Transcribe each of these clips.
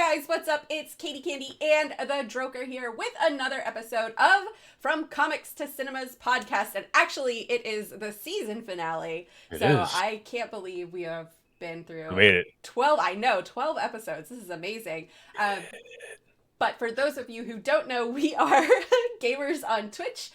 guys, what's up? It's Katie Candy and the Droker here with another episode of From Comics to Cinemas podcast. And actually, it is the season finale. It So is. I can't believe we have been We through made it. 12 episodes. This is amazing. But for those of you who don't know, we are gamers on Twitch.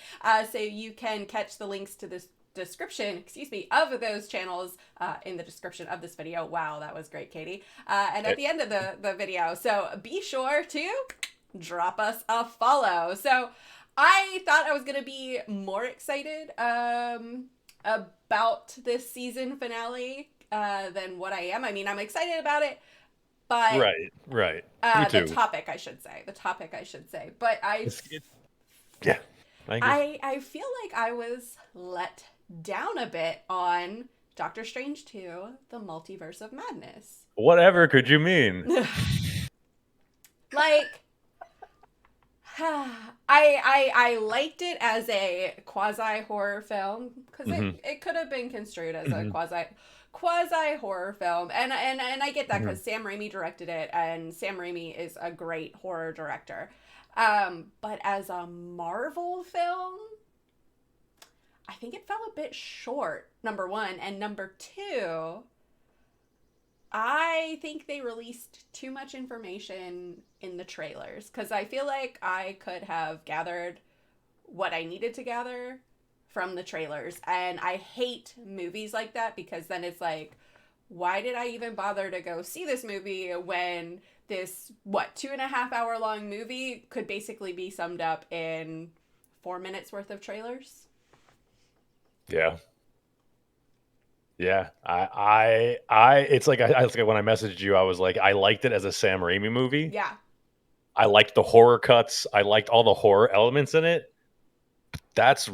So you can catch the links to this description, of those channels in the description of this video. Wow, that was great, Katie. And at the end of the video. So be sure to drop us a follow. So I thought I was going to be more excited about this season finale than what I am. I mean, I'm excited about it, but Right. Me too. the topic, I should say. But Yeah, I agree. I feel like I was let down a bit on Doctor Strange 2, The Multiverse of Madness. Whatever could you mean? Like, I liked it as a quasi horror film because it could have been construed as a quasi horror film, and I get that because Sam Raimi directed it, and Sam Raimi is a great horror director. But as a Marvel film, I think it fell a bit short, number one. And number two, I think they released too much information in the trailers. Because I feel like I could have gathered what I needed to gather from the trailers. And I hate movies like that because then it's like, why did I even bother to go see this movie when this, 2.5 hour long movie could basically be summed up in 4 minutes worth of trailers? Yeah. It's like when I messaged you, I was like, I liked it as a Sam Raimi movie. Yeah. I liked the horror cuts. I liked all the horror elements in it. That's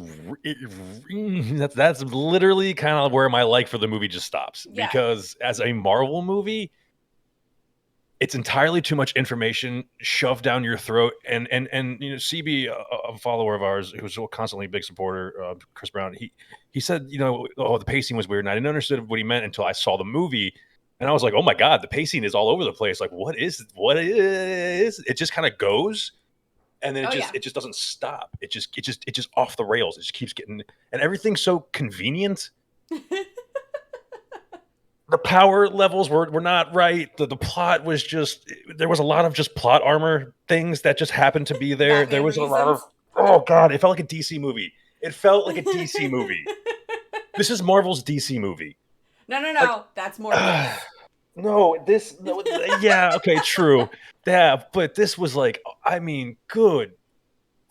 literally kind of where my like for the movie just stops. Yeah. Because as a Marvel movie, it's entirely too much information shoved down your throat. And CB, a follower of ours who's a constantly big supporter, Chris Brown, he said, the pacing was weird, and I didn't understand what he meant until I saw the movie, and I was like, oh my god, the pacing is all over the place. Like, what is it? Just kind of goes, and then it just doesn't stop. It just off the rails. It just keeps getting, and everything's so convenient. The power levels were not right. The plot was there was a lot of just plot armor things that just happened to be there. There was a lot of, oh god, it felt like a DC movie. This is Marvel's DC movie. No, that's more. Yeah, okay, true. Yeah, but this was like, I mean, good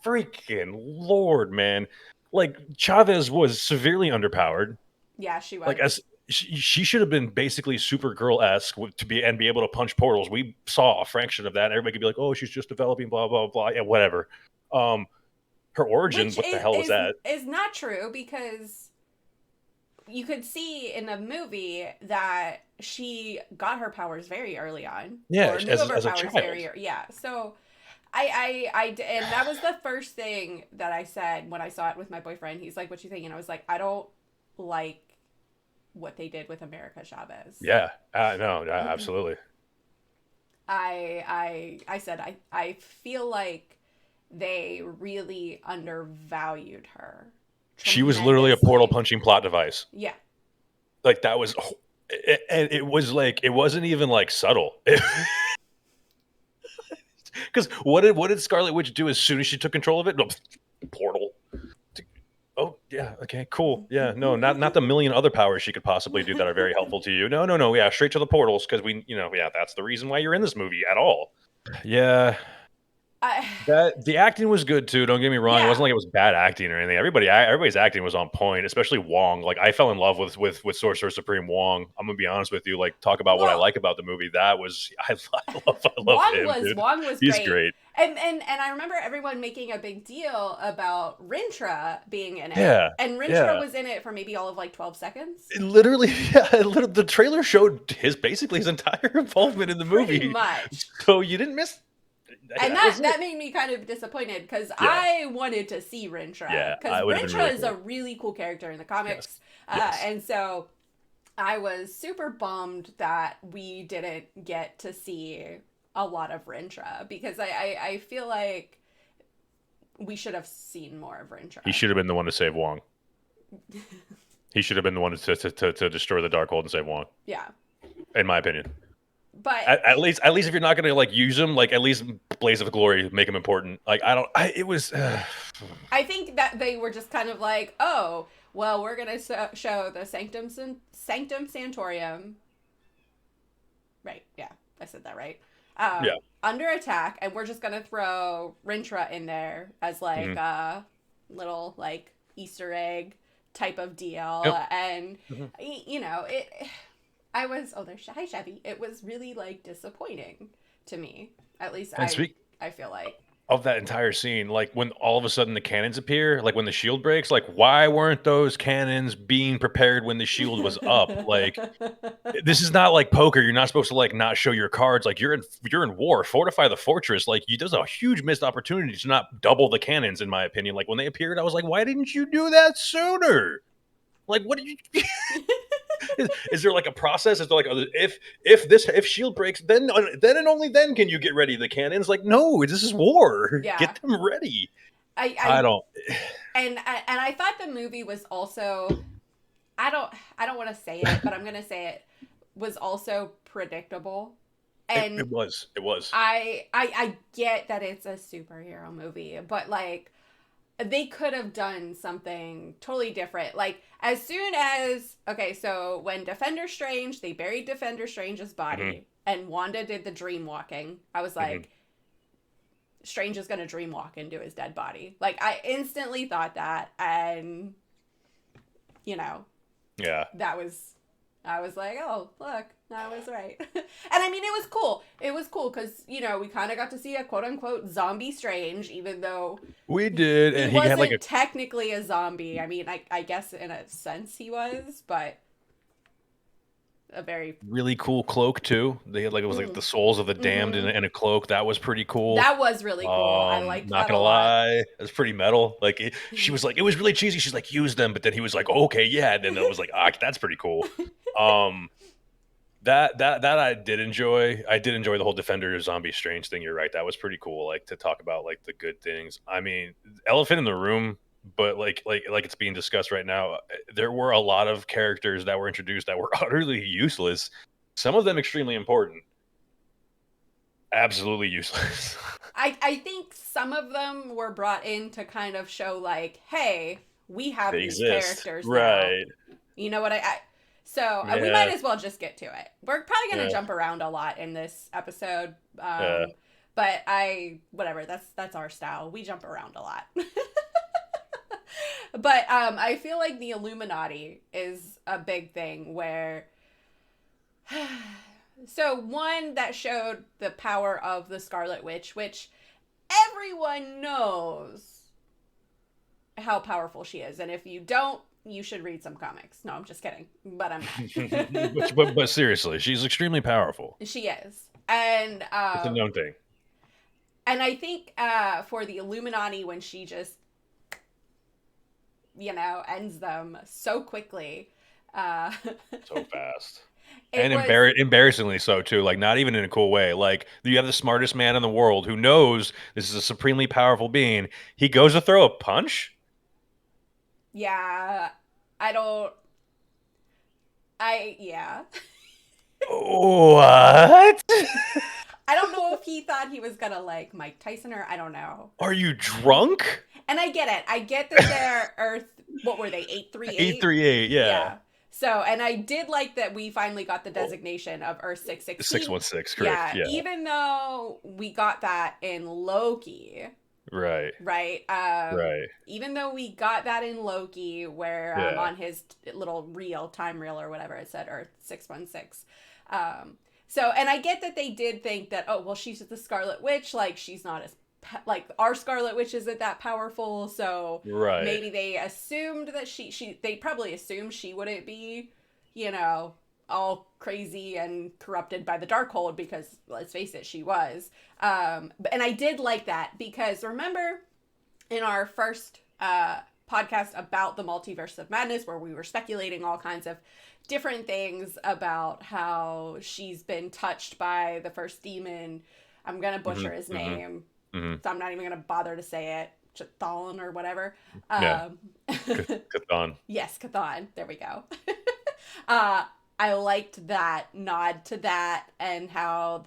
freaking Lord, man. Like, Chavez was severely underpowered. Yeah, she was. Like, she should have been basically Supergirl-esque to be able to punch portals. We saw a fraction of that. Everybody could be like, "Oh, she's just developing, blah blah blah." Yeah, whatever. Her origin, what the hell was that? Is not true because you could see in the movie that she got her powers very early on. Yeah, or knew as of her a powers child. Yeah, so and that was the first thing that I said when I saw it with my boyfriend. He's like, "What you think?" And I was like, "I don't like what they did with America Chavez." Yeah, no, absolutely. I said I feel like they really undervalued her. She was literally a portal punching plot device. Yeah. Like, that was, and it was like, it wasn't even like subtle. Because what did Scarlet Witch do as soon as she took control of it? No, portal. Oh yeah, okay, cool. Yeah, no, not the million other powers she could possibly do that are very helpful to you. No, yeah, straight to the portals, because that's the reason why you're in this movie at all. Yeah. The acting was good too. Don't get me wrong. Yeah. It wasn't like it was bad acting or anything. Everybody's acting was on point, especially Wong. Like, I fell in love with Sorcerer Supreme Wong. I'm gonna be honest with you. Like, talk about what I like about the movie. That was I love Wong him. Dude. Wong was He's great. And I remember everyone making a big deal about Rintra being in it. Yeah. And Rintra was in it for maybe all of like 12 seconds. Literally, the trailer showed basically his entire involvement in the movie. Pretty much. So you didn't miss. And that made me kind of disappointed because I wanted to see Rintra. Yeah, because Rintra is a really cool character in the comics. Yes. And so I was super bummed that we didn't get to see a lot of Rintra, because I feel like we should have seen more of Rintra. He should have been the one to save Wong. He should have been the one to destroy the Darkhold and save Wong. Yeah. In my opinion. But at least if you're not going to like use him, like at least Blaze of Glory, make him important. Like it was. I think that they were just kind of like, oh, well, we're gonna show the Sanctum Sanctorium. Right? Yeah, I said that right. Yeah. Under attack, and we're just gonna throw Rintra in there as like a little like Easter egg type of deal, and you know it. I was hi Chevy. It was really like disappointing to me. At least I feel like of that entire scene, like when all of a sudden the cannons appear, like when the shield breaks, like why weren't those cannons being prepared when the shield was up? Like this is not like poker. You're not supposed to like not show your cards. Like you're in war. Fortify the fortress. Like there's a huge missed opportunity to not double the cannons, in my opinion. Like when they appeared, I was like, why didn't you do that sooner? Like what did you? Is there like a process? Is there like if shield breaks, then and only then can you get ready the cannons? Like no, this is war. Yeah. Get them ready. I don't. And I thought the movie was also, I don't want to say it, but I'm gonna say it, was also predictable. And it was. I get that it's a superhero movie, but like they could have done something totally different. Like as soon as so when Defender Strange, they buried Defender Strange's body and Wanda did the dream walking, I was like, Strange is gonna dream walk into his dead body. Like I instantly thought that, and you know, I was like, oh look, I was right. And I mean, it was cool. It was cool because you know we kind of got to see a quote unquote zombie Strange, even though we did, and he wasn't had like technically a zombie. I mean, I guess in a sense he was, but a very really cool cloak too. They had like it was like the souls of the damned in a cloak. That was pretty cool. That was really cool. I liked that. Not gonna lie, it's pretty metal. Like she was like, it was really cheesy. She's like, use them, but then he was like, okay, yeah. And then it was like, that's pretty cool. That I did enjoy. I did enjoy the whole Defender Zombie Strange thing. You're right. That was pretty cool. Like to talk about like the good things. I mean, elephant in the room. But like it's being discussed right now, there were a lot of characters that were introduced that were utterly useless. Some of them extremely important. Absolutely useless. I think some of them were brought in to kind of show like, hey, we have these characters right now. You know what so we might as well just get to it. We're probably going to jump around a lot in this episode. But whatever, that's our style. We jump around a lot. But I feel like the Illuminati is a big thing where so one that showed the power of the Scarlet Witch, which everyone knows how powerful she is, and if you don't, you should read some comics. No, I'm just kidding, but I'm not. but seriously, she's extremely powerful. She is, and it's a known thing. And I think for the Illuminati, when she just ends them so quickly. So fast. And embarrassingly so, too. Like, not even in a cool way. Like, you have the smartest man in the world who knows this is a supremely powerful being. He goes to throw a punch? Yeah. Yeah. What? I don't know if he thought he was gonna, like, Mike Tyson her. I don't know. Are you drunk? And I get it. I get that they're Earth, what were they, 838? 838, yeah. So, and I did like that we finally got the designation of Earth 616. 616, correct. Yeah. Even though we got that in Loki. Right. Right. Right. Even though we got that in Loki, where on his little time reel or whatever, it said Earth 616. So, and I get that they did think that, oh, well, she's the Scarlet Witch. Like, she's not as, like, our Scarlet Witch isn't that powerful. So maybe they assumed that they probably assumed she wouldn't be, all crazy and corrupted by the Darkhold, because let's face it, she was. And I did like that, because remember in our first podcast about the Multiverse of Madness, where we were speculating all kinds of different things about how she's been touched by the first demon I'm gonna Hmm. butcher his Hmm. name, Hmm. so I'm not even gonna bother to say it. Chthon or whatever. Yeah. Um, Cthon. yes, Chthon. There we go. uh, I liked that nod to that and how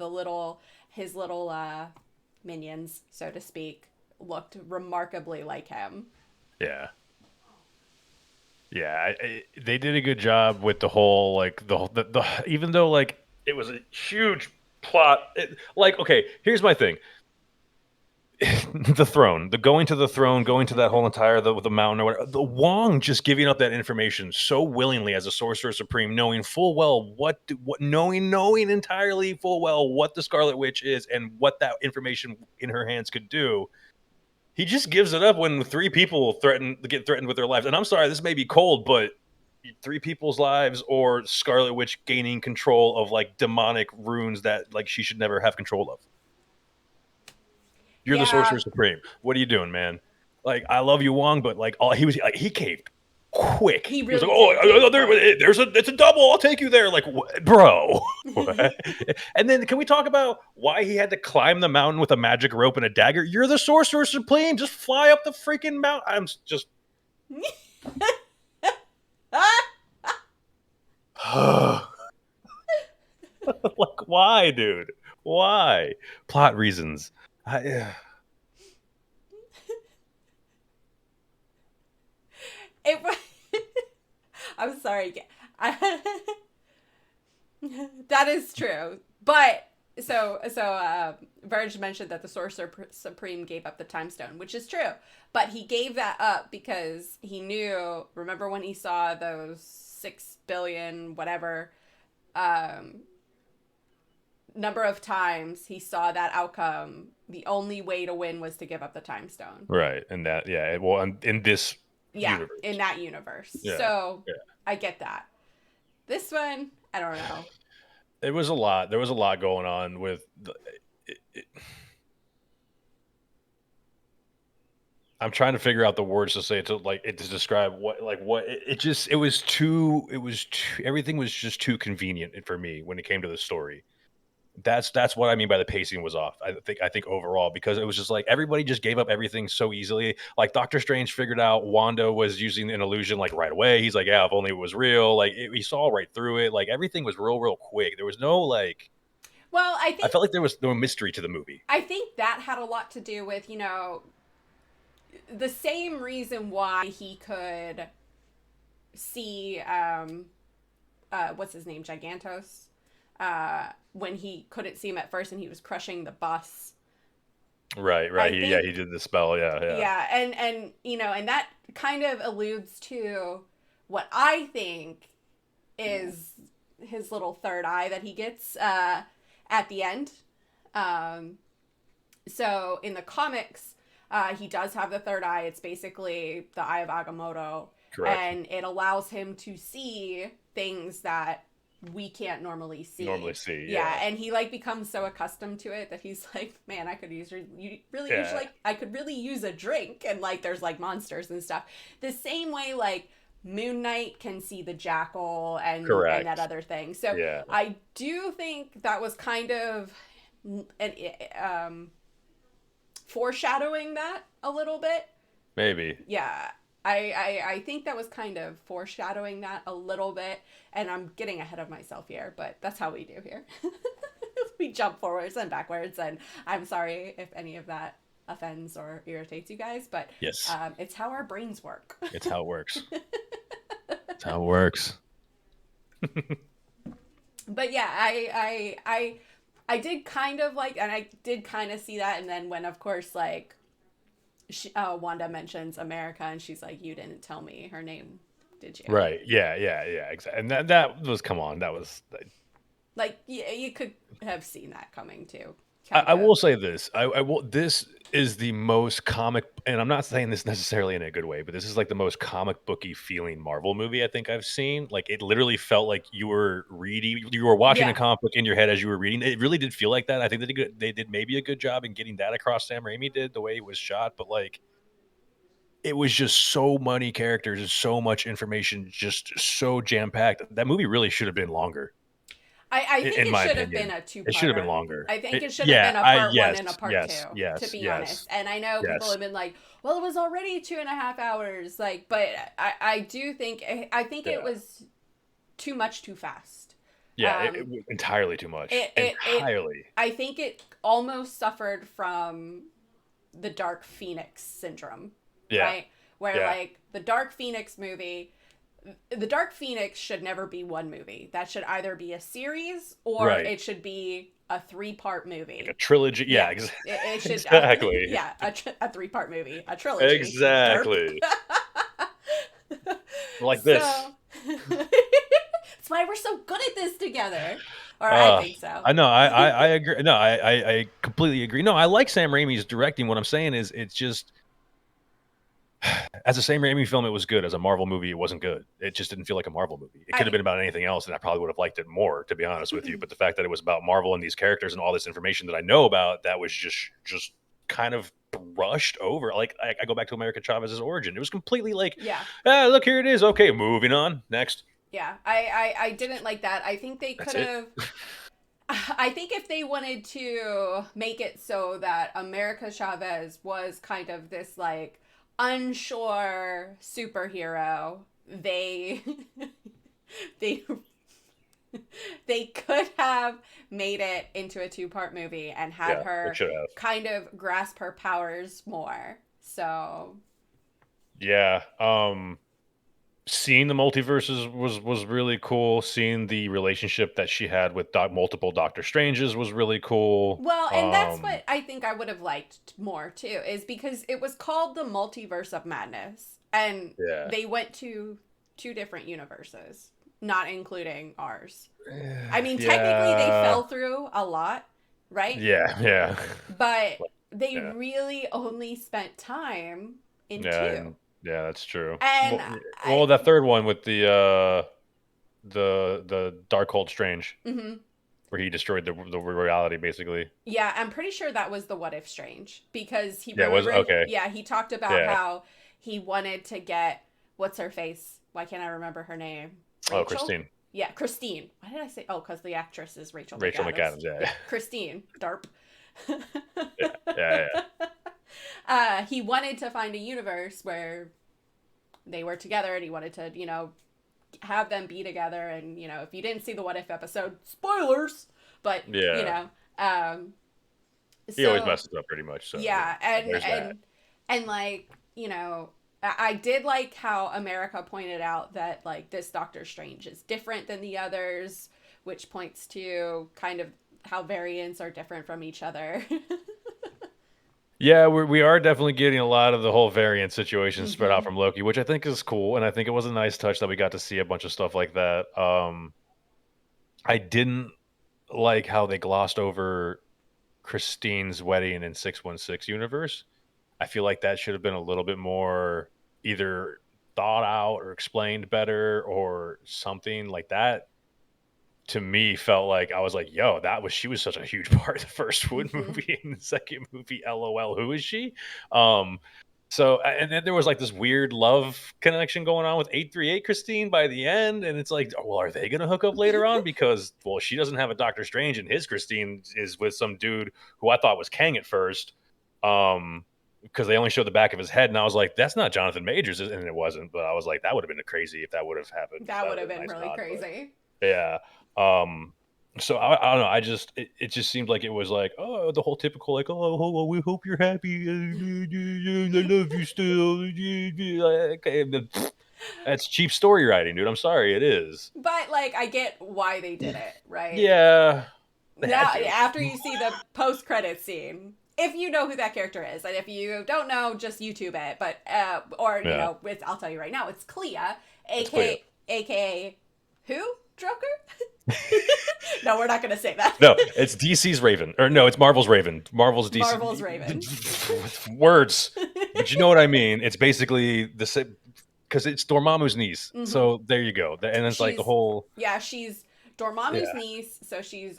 his little minions, so to speak, looked remarkably like him. Yeah. Yeah, they did a good job with the whole like the even though like it was a huge plot. Like, okay, here's my thing: the throne, the going to the throne, going to that whole entire the mountain or whatever. The Wong just giving up that information so willingly as a sorcerer supreme, knowing full well knowing entirely full well what the Scarlet Witch is and what that information in her hands could do. He just gives it up when three people get threatened with their lives. And I'm sorry, this may be cold, but three people's lives or Scarlet Witch gaining control of like demonic runes that like she should never have control of. You're the Yeah, sorcerer supreme. What are you doing, man? Like, I love you, Wong, but like, all he was like, he caved quick. he He was like, really "Oh, did cave quick. it's a double. I'll take you there." Like, bro. What? And then, can we talk about why he had to climb the mountain with a magic rope and a dagger? You're the sorcerer supreme. Just fly up the freaking mountain. I'm just like, why, dude? Why? Plot reasons. It. I'm sorry. I, that is true, but Verge mentioned that the Sorcerer Supreme gave up the Time Stone, which is true, but he gave that up because he knew. Remember when he saw those 6 billion whatever um, number of times he saw that outcome? The only way to win was to give up the Time Stone. Right, and that, yeah. Well, in this Yeah, universe, in that universe. yeah, So yeah. I get that. This one, I don't know. It was a lot. There was a lot going on with it, I'm trying to figure out the words to say to describe everything was just too convenient for me when it came to the story. That's what I mean by the pacing was off. I think overall, because it was just like everybody just gave up everything so easily. Like Doctor Strange figured out Wanda was using an illusion like right away. He's like, yeah, if only it was real. Like he saw right through it. Like everything was real quick. There was no like. Well, I felt like there was no mystery to the movie. I think that had a lot to do with, the same reason why he could see what's his name, Gigantos, when he couldn't see him at first and he was crushing the bus. Right. I Yeah, think he did the spell. Yeah. yeah, and and that kind of alludes to what I think is his little third eye that he gets at the end. Um, so in the comics, he does have the third eye. It's basically the Eye of Agamotto, Correct. and it allows him to see things that we can't normally see. Normally see. Yeah, Yeah. and he like becomes so accustomed to it that he's like, man, I could really use Yeah. like I could really use a drink, and like there's like monsters and stuff. The same way like Moon Knight can see the jackal and that Correct. other thing. So Yeah. I do think that was kind of an foreshadowing that a little bit. Maybe. Yeah. I think that was kind of foreshadowing that a little bit, and I'm getting ahead of myself here, but that's how we do here. We jump forwards and backwards, and I'm sorry if any of that offends or irritates you guys, but Yes. it's how our brains work. It's how it works. It's how it works. But yeah, I did kind of like, and I did kind of see that, and then when of course like Wanda mentions America, and she's like, "You didn't tell me her name, did you?" Right. Yeah. Exactly. And that was, come on. That was. Like, yeah, you could have seen that coming too. I, Kind I of. will say this. I will. This is the most comic, and I'm not saying this necessarily in a good way, but this is like the most comic booky feeling Marvel movie I think I've seen. Like it literally felt like you were watching a Yeah. comic book in your head as you were reading. It really did feel like that. I think they did maybe a good job in getting that across. Sam Raimi did the way it was shot, but like it was just so many characters and so much information, just so jam packed. That movie really should have been longer. I think in it my should have been opinion. a two-parter. It should have been longer. I think it should have been a part one and a part Yes, two, to yes, be yes, honest. And I know people yes. have been like, well, it was already 2.5 hours. Like, but I do think, I think it Yeah. was too much too fast. Yeah, it was entirely too much. It Entirely. I think it almost suffered from the Dark Phoenix syndrome, Yeah. right? Where Yeah. like the Dark Phoenix movie, the Dark Phoenix should never be one movie. That should either be a series or Right. it should be a 3-part movie. Like a trilogy. Yeah, it should exactly. a 3-part movie, a trilogy. Exactly. Like this. That's why we're so good at this together. Or I think so. I know. I agree. No, I completely agree. No, I like Sam Raimi's directing. What I'm saying is, it's just, as a Sam Raimi film, it was good. As a Marvel movie, it wasn't good. It just didn't feel like a Marvel movie. It could have been about anything else, and I probably would have liked it more, to be honest with you. But the fact that it was about Marvel and these characters and all this information that I know about, that was just kind of brushed over. Like, I go back to America Chavez's origin. It was completely like, look, here it is. Okay, moving on. Next. Yeah, I didn't like that. I think they could have. I think if they wanted to make it so that America Chavez was kind of this like unsure superhero, they they could have made it into a 2-part movie and had her kind of grasp her powers more. So yeah, seeing the multiverses was really cool. Seeing the relationship that she had with multiple Doctor Stranges was really cool. Well, and that's what I think I would have liked more too, is because it was called the Multiverse of Madness, and they went to 2 different universes, not including ours. I mean, technically they fell through a lot, right? Yeah. But they really only spent time in 2. Yeah, that's true. And well, that third one with the Darkhold Strange, where he destroyed the reality, basically. Yeah, I'm pretty sure that was the What If Strange, because he he talked about how he wanted to get what's her face? Why can't I remember her name? Rachel? Oh, Christine. Yeah, Christine. Why did I say? Oh, because the actress is Rachel McAdams. Yeah. Christine. Darp. Yeah. He wanted to find a universe where they were together, and he wanted to, have them be together. And, if you didn't see the What If episode, spoilers, but, he always messes up pretty much. So yeah. And like, I did like how America pointed out that like this Doctor Strange is different than the others, which points to kind of how variants are different from each other. Yeah, we are definitely getting a lot of the whole variant situation spread out from Loki, which I think is cool, and I think it was a nice touch that we got to see a bunch of stuff like that. I didn't like how they glossed over Christine's wedding in 616 universe. I feel like that should have been a little bit more either thought out or explained better or something like that. To me, felt like I was like, yo, she was such a huge part of the first movie, and the second movie, LOL, who is she? So, and then there was like this weird love connection going on with 838 Christine by the end, and it's like, oh, well, are they gonna hook up later on? Because, well, she doesn't have a Doctor Strange, and his Christine is with some dude who I thought was Kang at first, because they only showed the back of his head, and I was like, that's not Jonathan Majors, and it wasn't. But I was like, that would have been crazy if that would have happened. That would have been really crazy. But, yeah. So I don't know. It just seemed like it was like, oh, the whole typical like, oh, we hope you're happy. I love you still. Okay, that's cheap story writing, dude. I'm sorry, it is. But like, I get why they did it, right? Yeah. Now, after you see the post-credit scene, if you know who that character is, and if you don't know, just YouTube it. But I'll tell you right now, it's Clea, aka who? Joker? No, we're not going to say that. No, it's DC's Raven. Or no, it's Marvel's Raven. Marvel's DC. Marvel's Raven. Words. But you know what I mean. It's basically the same, because it's Dormammu's niece. So there you go. And it's like the whole... Yeah, she's Dormammu's niece. So she's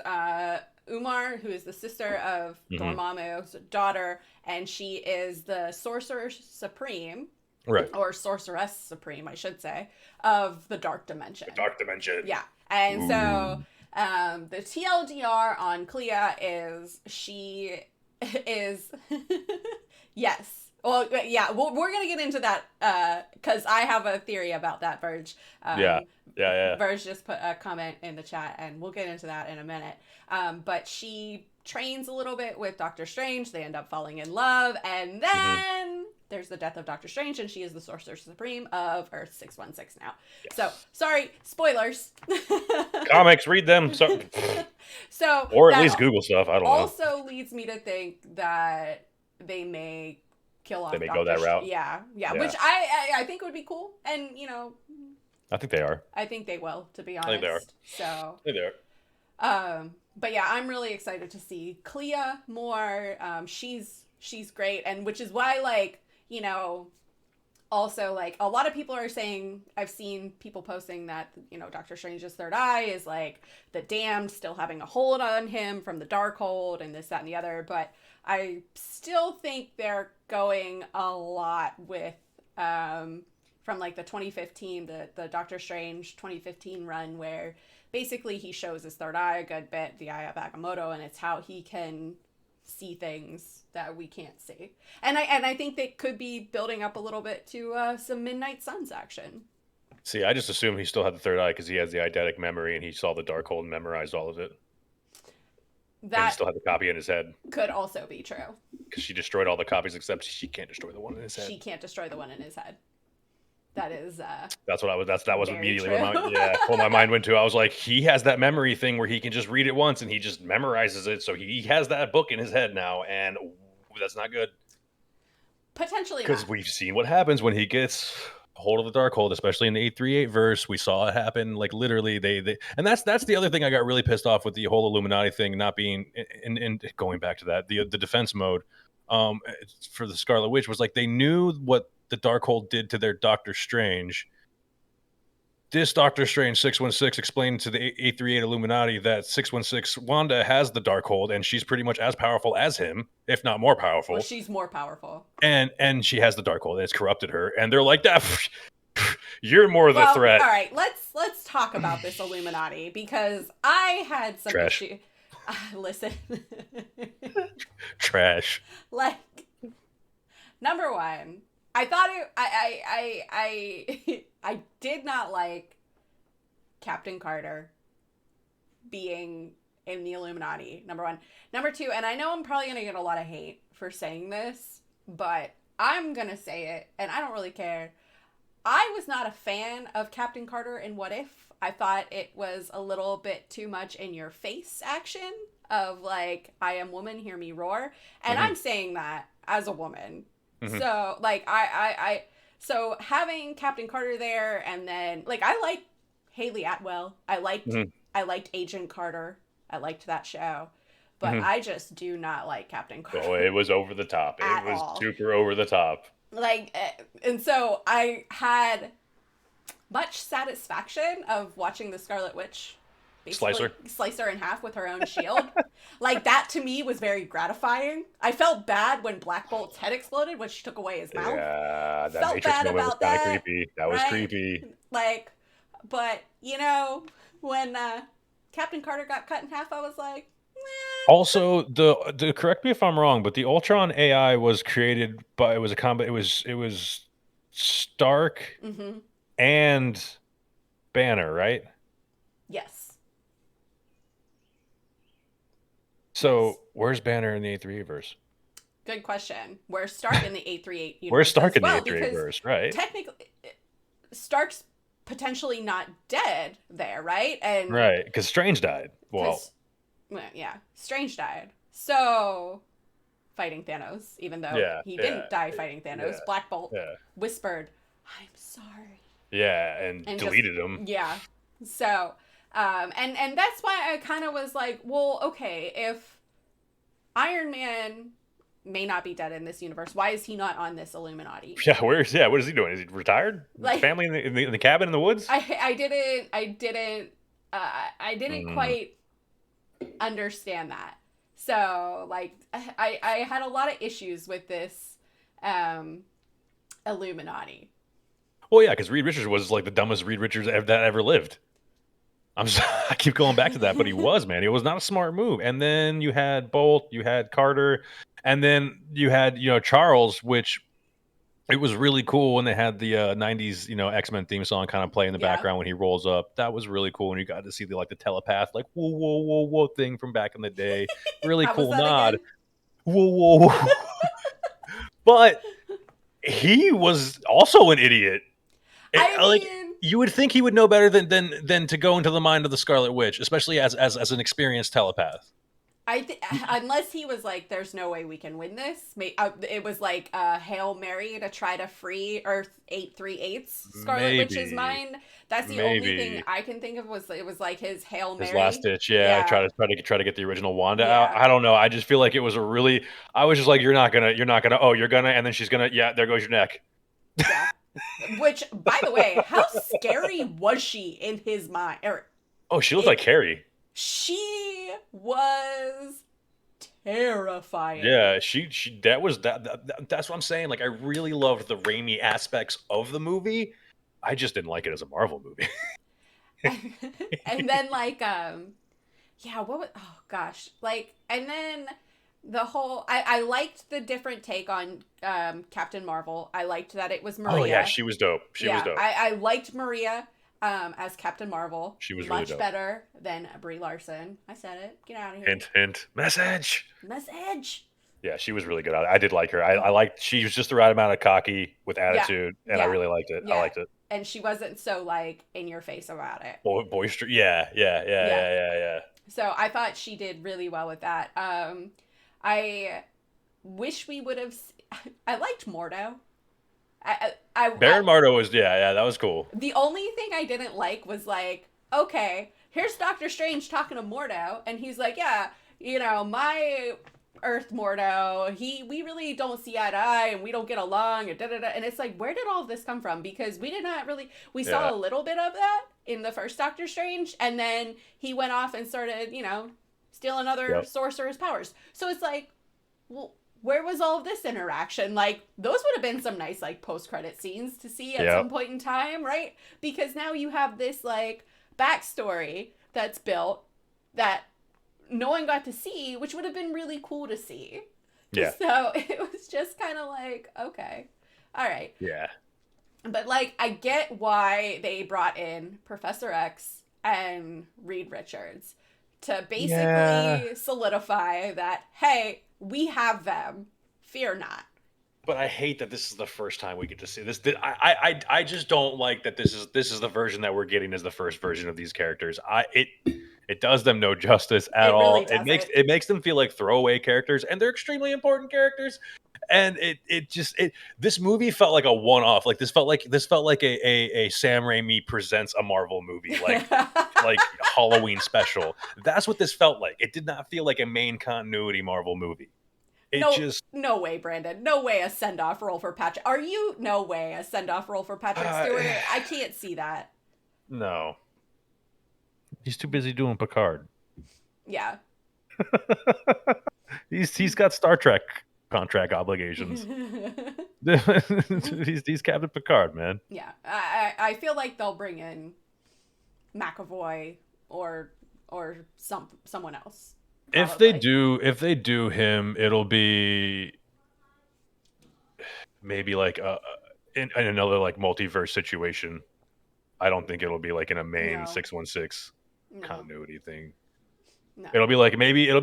Umar, who is the sister of Dormammu's daughter. And she is the Sorcerer Supreme. Right. Or Sorceress Supreme, I should say, of the Dark Dimension. The Dark Dimension. Yeah. And so The TLDR on Clea is she is yes. Well, yeah, we're gonna get into that because I have a theory about that, Verge. Yeah. Verge just put a comment in the chat, and we'll get into that in a minute. But she trains a little bit with Doctor Strange. They end up falling in love, and then there's the death of Doctor Strange, and she is the Sorcerer Supreme of Earth 616 now. Yes. So, sorry, spoilers. Comics, read them. So, or at least Google stuff. I don't know. Also leads me to think that they may kill off. They may go that route. Yeah, which I think would be cool, and I think they are. I think they will, to be honest. I think they are. So. I think they are. But yeah, I'm really excited to see Clea more. She's great, and which is why, like, also, like, a lot of people are saying, I've seen people posting that, Doctor Strange's third eye is, like, the damned still having a hold on him from the Darkhold and this, that, and the other, but I still think they're going a lot with, from, like, the 2015, the Doctor Strange 2015 run, where basically he shows his third eye a good bit, the Eye of Agamotto, and it's how he can see things that we can't see. And I think they could be building up a little bit to some Midnight Suns action. See, I just assumed he still had the third eye because he has the eidetic memory and he saw the Darkhold and memorized all of it. That and he still had the copy in his head. Could also be true. Because she destroyed all the copies except she can't destroy the one in his head. She can't destroy the one in his head. That is that's what I was that was immediately what my mind went to. I was like, he has that memory thing where he can just read it once and he just memorizes it, so he has that book in his head now, and that's not good. Potentially because we've seen what happens when he gets a hold of the Darkhold, especially in the 838 verse. We saw it happen, like, literally they and that's the other thing I got really pissed off with the whole Illuminati thing not being and going back to that, the defense mode for the Scarlet Witch was like, they knew what the Darkhold did to their Doctor Strange. This Doctor Strange 616 explained to the 838 Illuminati that 616 Wanda has the Darkhold and she's pretty much as powerful as him, if not more powerful. Well, she's more powerful. And she has the Darkhold and it's corrupted her. And they're like, that you're more the threat. All right, let's talk about this Illuminati, because I had some issue. Listen. Trash. Like, number one, I thought I did not like Captain Carter being in the Illuminati, number one. Number two, and I know I'm probably going to get a lot of hate for saying this, but I'm going to say it, and I don't really care. I was not a fan of Captain Carter in What If. I thought it was a little bit too much in your face action of, like, I am woman, hear me roar. And I'm saying that as a woman. So, like, so having Captain Carter there, and then, like, I like Haley Atwell. I liked Agent Carter. I liked that show. But I just do not like Captain Carter. Oh, it was over the top. It was super over the top. Like, and so I had much satisfaction of watching the Scarlet Witch slice her in half with her own shield. Like, that to me was very gratifying. I felt bad when Black Bolt's head exploded when she took away his mouth. Yeah, that Matrix moment was kind of creepy. That was creepy. Like, but when Captain Carter got cut in half, I was like, meh. Also, the correct me if I'm wrong, but the Ultron AI was created by it was Stark and Banner, right? Yes. So, where's Banner in the 838 verse? Good question. Where's Stark in the 838 universe? Where's Stark in the 838 verse, right? Technically, Stark's potentially not dead there, right? And right, because Strange died. Well, yeah, Strange died. So, fighting Thanos, even though he didn't die fighting Thanos, Black Bolt whispered, "I'm sorry." Yeah, and deleted him. Yeah. So, and that's why I kind of was like, well, okay, if Iron Man may not be dead in this universe, why is he not on this Illuminati? Yeah, what is he doing? Is he retired? Like, family in the cabin in the woods? I didn't quite understand that. So, like, I had a lot of issues with this Illuminati. Well, yeah, because Reed Richards was like the dumbest Reed Richards that ever lived. I keep going back to that, but he was, man. It was not a smart move. And then you had Bolt, you had Carter, and then you had, Charles, which it was really cool when they had the 90s, X-Men theme song kind of play in the Yeah. background when he rolls up. That was really cool. And you got to see the telepath, like, whoa, whoa, whoa, whoa thing from back in the day. Really How was cool that nod. again? Whoa, whoa, whoa. But he was also an idiot. I Like, mean, you would think he would know better than to go into the mind of the Scarlet Witch, especially as an experienced telepath. unless he was like, "There's no way we can win this." It was like a Hail Mary to try to free Earth 838's Scarlet Witch's Maybe, mind. That's the only thing maybe I can think of. Was it was like his Hail his last Mary? ditch. Yeah, Yeah, try to get the original Wanda out. yeah, I don't know. I just feel like it was a really. I was just like, you're not gonna. You're not gonna. Oh, you're gonna. And then she's gonna. Yeah, there goes your neck. yeah. Which, by the way, how scary was she in his mind? Or Oh, she looked in like Carrie. she was terrifying. Yeah, she that was that's what I'm saying. Like, I really loved the Raimi aspects of the movie. I just didn't like it as a Marvel movie. And then like yeah, what was, oh gosh, like, and then the whole I liked the different take on Captain Marvel. I liked that it was Oh yeah, Maria. she was dope. She was Yeah, dope. I liked Maria as Captain Marvel She was really much dope. better than Brie Larson. I said it. Get out of here. Hint, hint, message. Message. Yeah, she was really good. I did like her. I liked. She was just the right amount of cocky with Yeah, attitude, and I yeah, really liked it. I yeah. liked it. And she wasn't so like in your face about it. Boisterous. Yeah, yeah, yeah, Yeah. yeah, yeah, yeah. So I thought she did really well with that. I wish we would have. I liked Mordo. Baron Mardo was yeah, that was cool. The only thing I didn't like was like, okay, here's Doctor Strange talking to Mordo, and he's like, yeah, my Earth Mordo, we really don't see eye to eye, and we don't get along, and da da da. And it's like, where did all of this come from? Because we did not really, we Yeah, saw a little bit of that in the first Doctor Strange, and then he went off and started, stealing other yep, sorcerers' powers. So it's like, well, where was all of this interaction? Like, those would have been some nice, like, post-credit scenes to see at yep, some point in time, right? Because now you have this, like, backstory that's built that no one got to see, which would have been really cool to see. yeah, So it was just kind of like, okay, all right. yeah, But, like, I get why they brought in Professor X and Reed Richards to yeah. basically solidify that, hey, we have them. Fear not. But I hate that this is the first time we get to see this. I just don't like that this is the version that we're getting as the first version of these characters. It does them no justice at It really all. It makes doesn't. it makes them feel like throwaway characters, and they're extremely important characters. And this movie felt like a one off. Like this felt like a Sam Raimi presents a Marvel movie, like Halloween special. That's what this felt like. It did not feel like a main continuity Marvel movie. It No, just no way, Brandon. No way a send off role for Patrick. Are you? No way a send off role for Patrick uh, Stewart. I can't see that. no. He's too busy doing Picard. Yeah. He's got Star Trek contract obligations. he's Captain Picard, man. Yeah. I feel like they'll bring in McAvoy or someone else. Probably. If they do him, it'll be maybe like in another like multiverse situation. I don't think it'll be like in a main No. 616 No. continuity thing. No. It'll be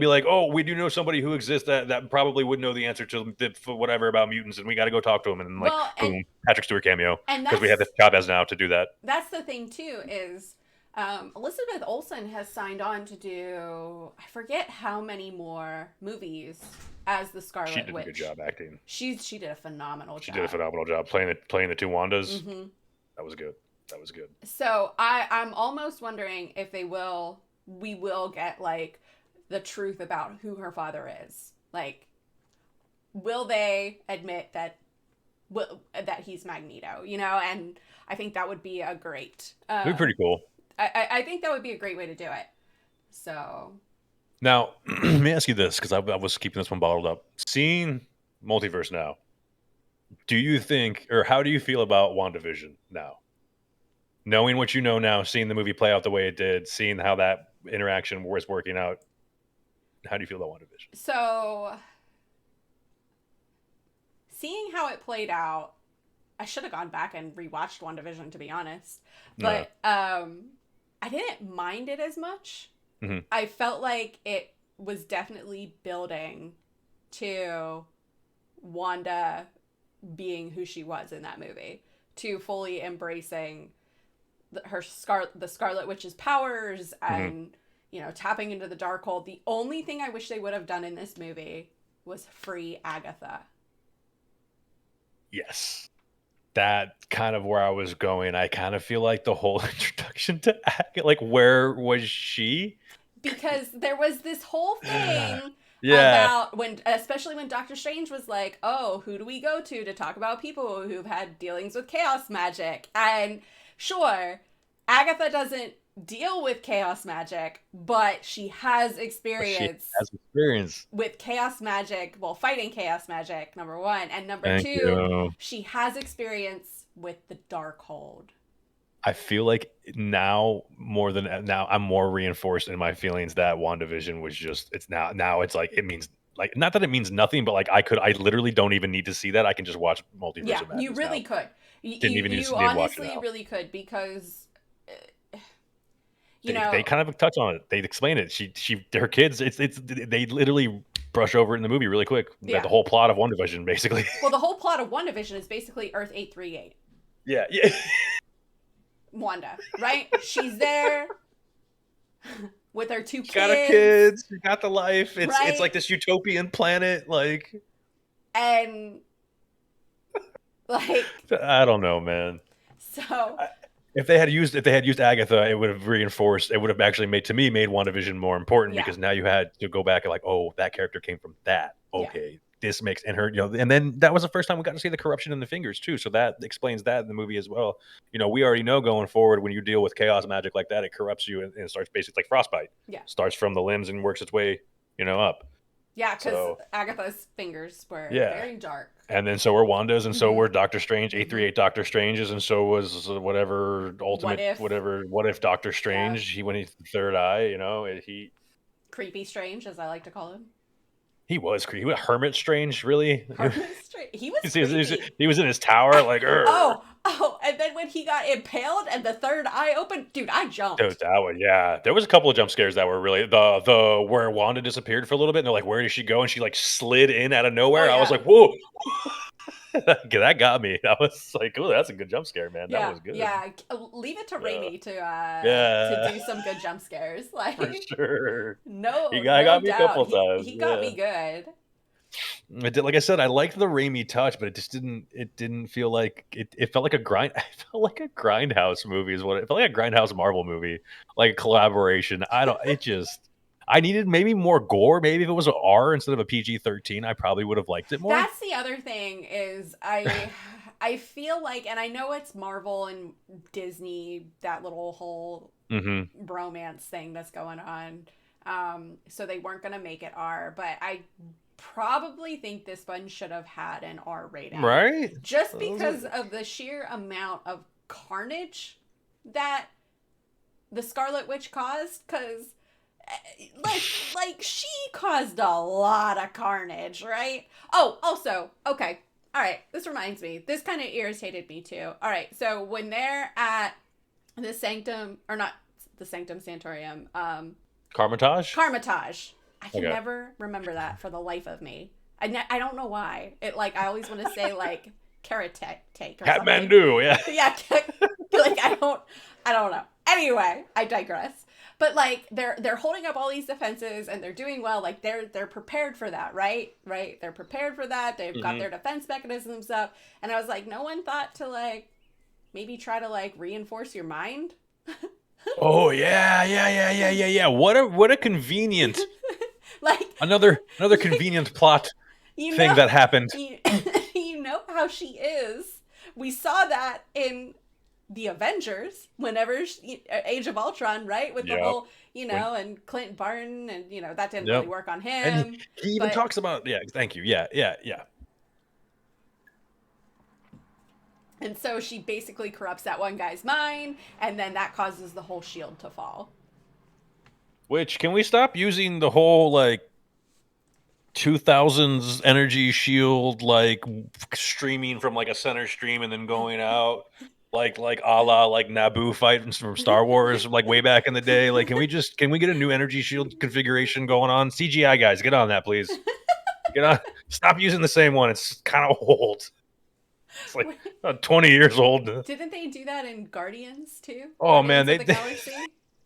like, oh, we do know somebody who exists that probably would know the answer to for whatever about mutants, and we got to go talk to him. And then, like, Well, boom, Patrick Stewart cameo and because we have this Chavez now to do that. that's the thing too is Elizabeth Olsen has signed on to do I forget how many more movies as the She Scarlet did a good Witch. job acting. She did a phenomenal She job. did a phenomenal job playing the two Wandas. Hmm. That was good. That was good. So I'm almost wondering if we will get like the truth about who her father is. Like, will they admit that he's Magneto? And I think that would be a great. It'd be pretty cool. I think that would be a great way to do it. So Now, let me ask you this because I was keeping this one bottled up. Seeing Multiverse now, do you think, or how do you feel about WandaVision now? Knowing what you know now, seeing the movie play out the way it did, seeing how that interaction was working out, how do you feel about WandaVision? So, seeing how it played out, I should have gone back and rewatched WandaVision, to be honest. No. But I didn't mind it as much. Mm-hmm. I felt like it was definitely building to Wanda being who she was in that movie, to fully embracing the Scarlet Witch's powers and tapping into the Darkhold. The only thing I wish they would have done in this movie was free Agatha. Yes. That kind of where I was going. I kind of feel like the whole introduction to Agatha, like, where was she? Because there was this whole thing Yeah. about especially when Doctor Strange was like, oh, who do we go to talk about people who've had dealings with chaos magic? And sure, Agatha doesn't deal with chaos magic, but she has experience with chaos magic, well, fighting chaos magic, number one. And number Thank two, you. she has experience with the Darkhold. I feel like now more than now, I'm more reinforced in my feelings that WandaVision was just, it's now it's like, it means, like, not that it means nothing, but like I literally don't even need to see that. I can just watch Multiverse of Madness. You really now. could. Didn't even need to honestly watch it now. really could, because they kind of touch on it. They explain it. Her kids. It's they literally brush over it in the movie really quick. Yeah. The whole plot of WandaVision, basically. Well, the whole plot of WandaVision is basically Earth 838. Yeah. Wanda, right? She's there with her two kids. She got her kids. She got the life. It's right? It's like this utopian planet, like. And like, I don't know, man. So if they had used Agatha, it would have reinforced. It would have actually made WandaVision more important, because now you had to go back and like, oh, that character came from that. Okay, this makes, and her, and then that was the first time we got to see the corruption in the fingers too. So that explains that in the movie as well. We already know going forward, when you deal with chaos magic like that, it corrupts you and starts basically like frostbite. Yeah, starts from the limbs and works its way, up. Yeah, because Agatha's fingers were very dark. And then so were Wanda's, and so were Doctor Strange, 838 Doctor Strange's, and so was whatever ultimate, what if Doctor Strange, he went into the third eye, he... Creepy Strange, as I like to call him. He was creepy. He was Hermit Strange, really? Hermit Strange. He was creepy. He was in his tower, like, Oh, and then when he got impaled and the third eye opened, dude, I jumped. Dude, that one, yeah. There was a couple of jump scares that were really, the where Wanda disappeared for a little bit, and they're like, where did she go? And she, like, slid in out of nowhere. I was like, whoa. That got me. I was like, oh, that's a good jump scare, man. That was good. Yeah, leave it to Raimi to do some good jump scares. Like, for sure. He got me a couple times. He got me good. Like I said, I liked the Raimi touch, but it just didn't feel like it felt like a grindhouse movie is what it felt like, a grindhouse Marvel movie, like a collaboration. I needed maybe more gore. Maybe if it was an R instead of a PG-13, I probably would have liked it more. That's the other thing is I feel like, and I know it's Marvel and Disney, that little whole bromance thing that's going on. So they weren't going to make it R, but I probably think this one should have had an R rating. Right? Just because of the sheer amount of carnage that the Scarlet Witch caused, because like she caused a lot of carnage, right? Oh, also, okay. All right, this reminds me. This kind of irritated me too. All right, so when they're at the Sanctum, or not the Sanctum Sanctorum, Carmitage. I can never remember that for the life of me. I don't know why. I always want to say like Karate or Kathmandu, yeah. Yeah, like I don't know. Anyway, I digress. But like they're holding up all these defenses and they're doing well. Like they're prepared for that, right? Right? They're prepared for that. They've got their defense mechanisms up. And I was like, no one thought to like maybe try to like reinforce your mind. Oh yeah. What a convenient like another convenient plot thing that happened. You know how she is. We saw that in the Avengers, whenever Age of Ultron, right? With the whole, and Clint Barton, and that didn't really work on him. And he even talks about, thank you, yeah. And so she basically corrupts that one guy's mind, and then that causes the whole shield to fall. Which, can we stop using the whole, like, 2000s energy shield, like, streaming from, like, a center stream and then going out, like a la, like, Naboo fight from Star Wars, like, way back in the day? Like, can we get a new energy shield configuration going on? CGI guys, get on that, please. Get on. Stop using the same one. It's kind of old. It's like 20 years old. Didn't they do that in Guardians too? Oh Guardians man, of the Galaxy?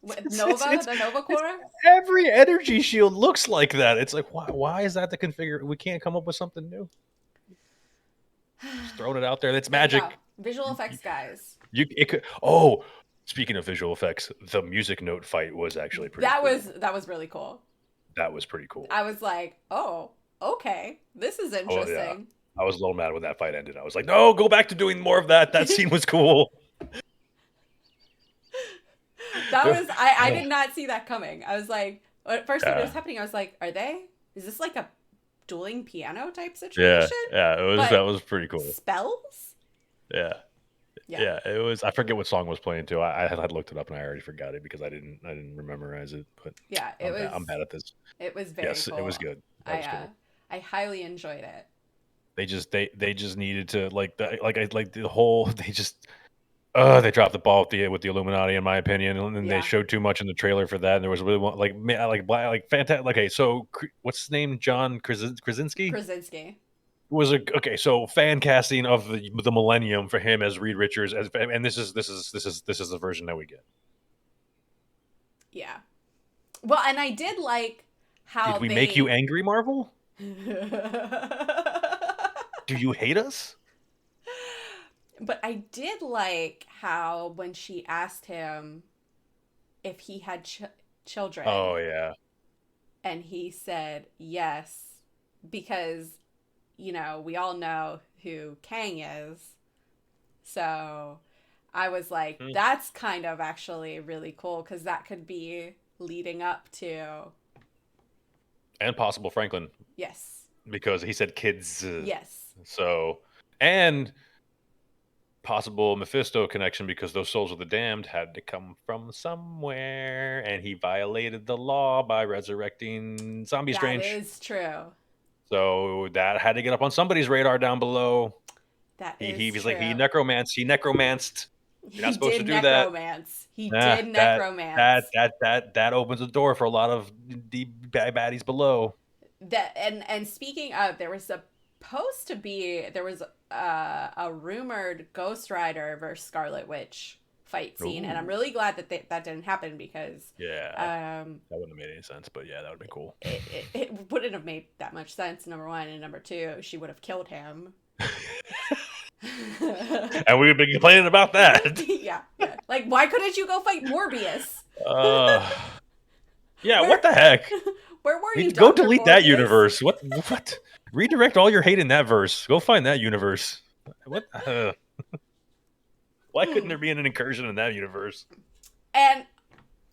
Nova, the Nova Core? Every energy shield looks like that. It's like, why is that the configure? We can't come up with something new. Just throwing it out there. That's magic. Visual effects guys. Speaking of visual effects, the music note fight was actually pretty cool. That was really cool. That was pretty cool. I was like, oh, okay. This is interesting. Oh, yeah. I was a little mad when that fight ended. I was like, no, go back to doing more of that. That scene was cool. I did not see that coming. I was like, at first when it was happening, I was like, is this like a dueling piano type situation? Yeah, that was pretty cool. Spells? Yeah, it was. I forget what song was playing too. I had looked it up and I already forgot it because I didn't memorize it. But yeah, I'm bad at this. It was very cool. It was good. Cool. I highly enjoyed it. They just needed to they dropped the ball with the Illuminati, in my opinion, and they showed too much in the trailer for that. And there was really fantastic. Okay, so what's his name? John Krasinski. So fan casting of the Millennium for him as Reed Richards, and this is the version that we get. Yeah. Well, and I did like how did we make you angry, Marvel? Do you hate us? But I did like how when she asked him if he had children. Oh, yeah. And he said yes, because, we all know who Kang is. So I was like, that's kind of actually really cool, because that could be leading up to... And possible Franklin. Yes. Because he said kids. Yes. So, and possible Mephisto connection, because those souls of the damned had to come from somewhere, and he violated the law by resurrecting Zombie Strange. That is true. So that had to get up on somebody's radar down below. He was like, he necromanced. You're not supposed to do necromance. He did necromance. That opens the door for a lot of baddies below. And speaking of, there was supposed to be a rumored Ghost Rider versus Scarlet Witch fight scene. Ooh. And I'm really glad that that didn't happen, because that wouldn't have made any sense. But yeah, that would have been cool. It wouldn't have made that much sense, number one, and number two, she would have killed him. And we would be complaining about that. yeah. Like, why couldn't you go fight Morbius? What the heck? Where were you? Go delete that universe. What? Redirect all your hate in that verse. Go find that universe. What? Why couldn't there be an incursion in that universe? And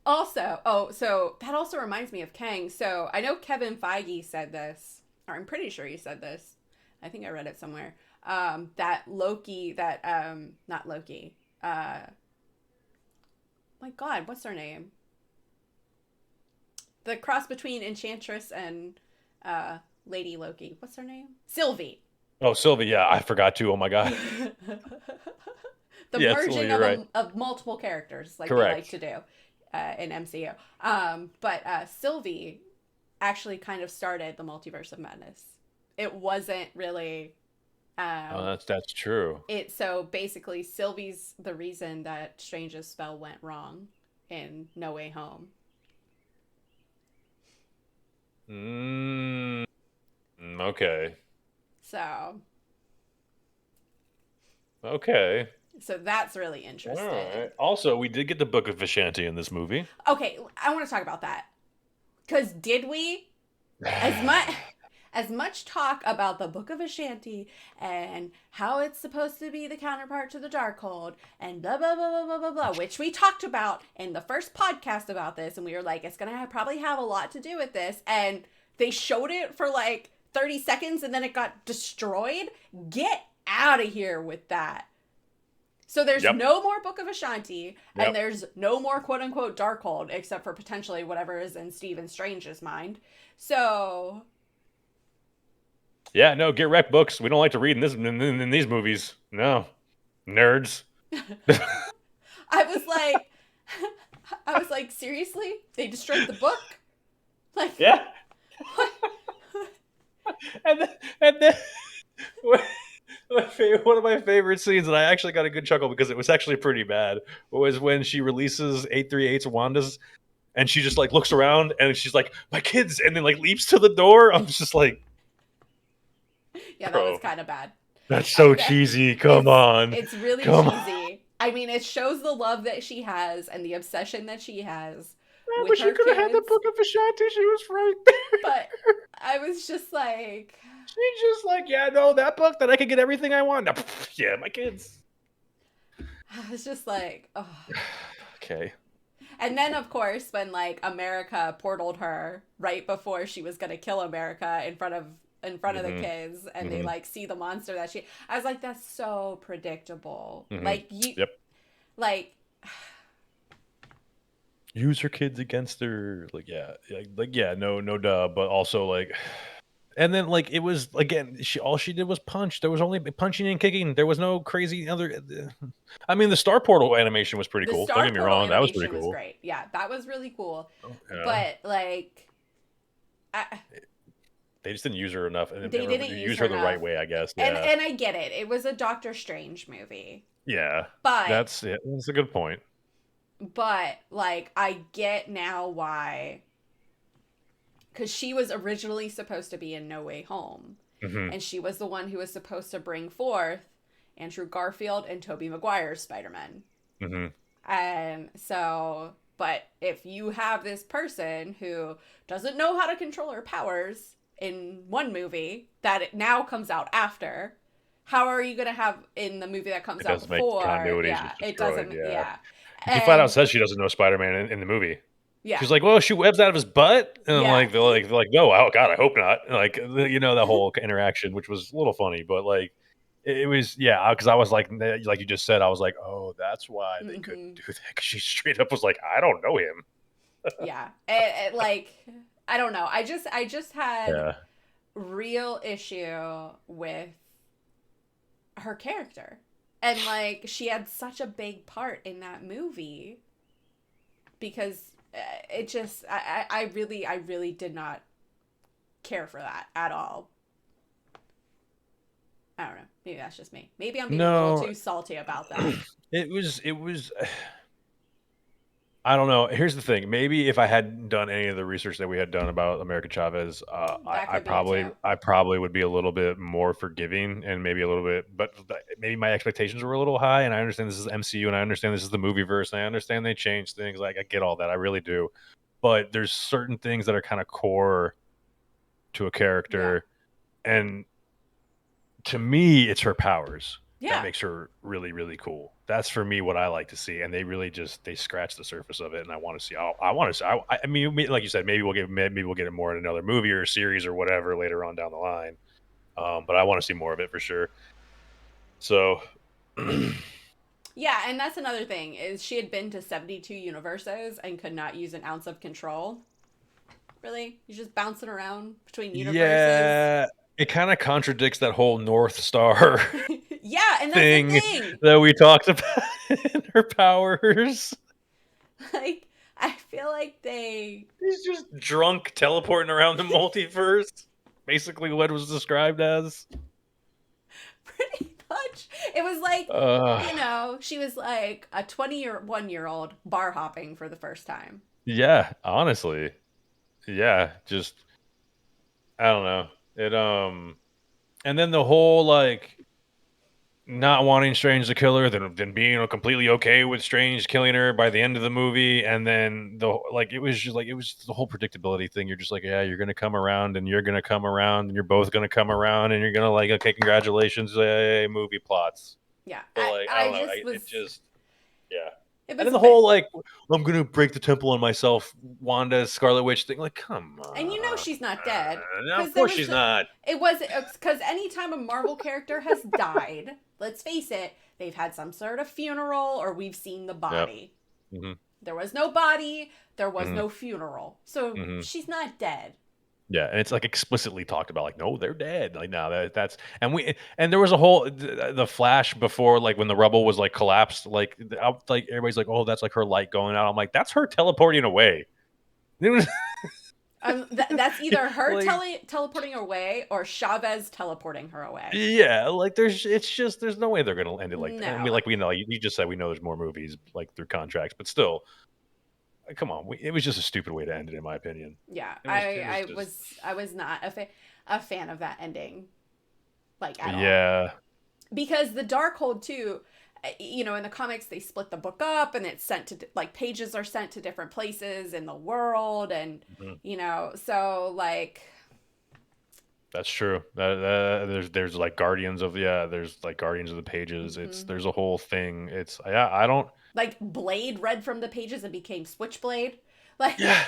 also, so that also reminds me of Kang. So I know Kevin Feige said this, or I'm pretty sure he said this. I think I read it somewhere. That Loki, not Loki. My God, what's her name? The cross between Enchantress and Lady Loki. What's her name? Sylvie. Oh, Sylvie. Yeah, I forgot to. Oh my God. The merging of multiple characters, like Correct. They like to do in MCU. But Sylvie actually kind of started the Multiverse of Madness. It wasn't really... that's true. So basically, Sylvie's the reason that Strange's spell went wrong in No Way Home. Okay. So. Okay. So that's really interesting. All right. Also, we did get the Book of Vishanti in this movie. Okay, I want to talk about that. Because did we? As much talk about the Book of Vishanti and how it's supposed to be the counterpart to the Darkhold and blah, blah, blah, blah, blah, blah, blah, which we talked about in the first podcast about this, and we were like, it's going to probably have a lot to do with this, and they showed it for like 30 seconds and then it got destroyed. Get out of here with that. So there's Yep. no more Book of Ashanti, and Yep. there's no more quote unquote Darkhold, except for potentially whatever is in Stephen Strange's mind. So Yeah, no, get wrecked books. We don't like to read in these movies. No. Nerds. I was like, I was like, seriously? They destroyed the book? Like, Yeah. what? And then one of my favorite scenes, and I actually got a good chuckle because it was actually pretty bad, was when she releases 838's Wanda's, and she just like looks around and she's like, "My kids," and then like leaps to the door. I'm just like, Yeah, that was bro, kind of bad. that's so cheesy. Come on, It's really come cheesy. I mean, it shows the love that she has and the obsession that she has on. with But she her could have had the kids. Book of Ashanti. She was right there. But I was just like, She's just like, yeah, no, that book that I could get everything I want. Yeah, my kids. I was just like, oh. Okay. And then, of course, when like America portaled her right before she was gonna kill America in front of the kids, and they like see the monster that she. I was like, that's so predictable. Like you, Yep. like Use her kids against her. Like, yeah, no, duh. But also like, and then like it was again, all she did was punch. There was only punching and kicking. There was no crazy other. I mean, the Star Portal animation was pretty the cool. Don't Star get me Portal wrong, that was pretty animation was cool. great. Yeah, that was really cool. Yeah. But like, They just didn't use her enough, and they didn't use her the enough. right way, I guess. Yeah. And I get it. It was a Doctor Strange movie. Yeah. But That's it. That's a good point. But like, I get now why. Because she was originally supposed to be in No Way Home. And she was the one who was supposed to bring forth Andrew Garfield and Tobey Maguire's Spider-Man. And so, but if you have this person who doesn't know how to control her powers in one movie that it now comes out after, how are you going to have in the movie that comes out before? Yeah, it doesn't. Yeah. She flat out says she doesn't know Spider-Man in the movie. Yeah. She's like, well, she webs out of his butt, and Yeah. they're like, no, oh god, I hope not. Like, that whole interaction, which was a little funny, but like, it was, yeah, because I was like you just said, I was like, oh, that's why they couldn't do that, because she straight up was like, I don't know him. Yeah, like, I don't know. I just had real issue with her character, and like, she had such a big part in that movie because it just, I really did not care for that at all. I don't know. Maybe that's just me. Maybe I'm being a little too salty about that. It was. I don't know. Here's the thing. Maybe if I hadn't done any of the research that we had done about America Chavez, I probably would be a little bit more forgiving, and maybe a little bit, but maybe my expectations were a little high. And I understand this is MCU, and I understand this is the movieverse, and I understand they change things. Like, I get all that. I really do. But there's certain things that are kind of core to a character, and to me, it's her powers. Yeah. That makes her really, really cool. That's for me what I like to see, and they really they scratch the surface of it, and I want to see. I mean, like you said, maybe we'll get it more in another movie or a series or whatever later on down the line. But I want to see more of it for sure. So, yeah, and that's another thing is she had been to 72 universes and could not use an ounce of control. Really, you're just bouncing around between universes. Yeah. It kind of contradicts that whole North Star yeah, and that's thing, the thing that we talked about in her powers. Like, I feel like he's just drunk teleporting around the multiverse. Basically what was described as. Pretty much. It was like, she was like a 21-year-old bar hopping for the first time. Yeah, honestly. Yeah, just, I don't know. It and then the whole like not wanting Strange to kill her, then being completely okay with Strange killing her by the end of the movie, and then it was the whole predictability thing. You're just like, yeah, you're gonna come around, and you're gonna come around, and you're both gonna come around, and you're gonna like, okay, congratulations, movie plots. Yeah, but like, I don't know, it just yeah. And then the whole like, I'm gonna break the temple on myself, Wanda Scarlet Witch thing. Like, come on. And she's not dead. Of course she's not. It was because anytime a Marvel character has died, let's face it, they've had some sort of funeral or we've seen the Yep. body. Hmm. There was no body, there was Hmm. no funeral. So Hmm. she's not dead. Yeah, and it's like explicitly talked about, like, no, they're dead. Like, no, that's and there was a whole the flash before, like when the rubble was like collapsed, like like everybody's like, oh, that's like her light going out. I'm like, that's her teleporting away. It was That's either her like, teleporting away or Chavez teleporting her away. yeah, like it's just there's no way they're gonna end it like that. And No. we know you just said we know there's more movies like through contracts, but still, come on, it was just a stupid way to end it, in my opinion. Yeah, It was just I was not a fan of that ending, like at all. yeah. Because the Darkhold too, you know, in the comics they split the book up and it's sent to like pages are sent to different places in the world, and Mhm. you know, so like That's true. There's like Guardians of there's like Guardians of the Pages. mhm. There's a whole thing. It's yeah, I don't Like Blade read from the pages and became Switchblade. Like, yeah.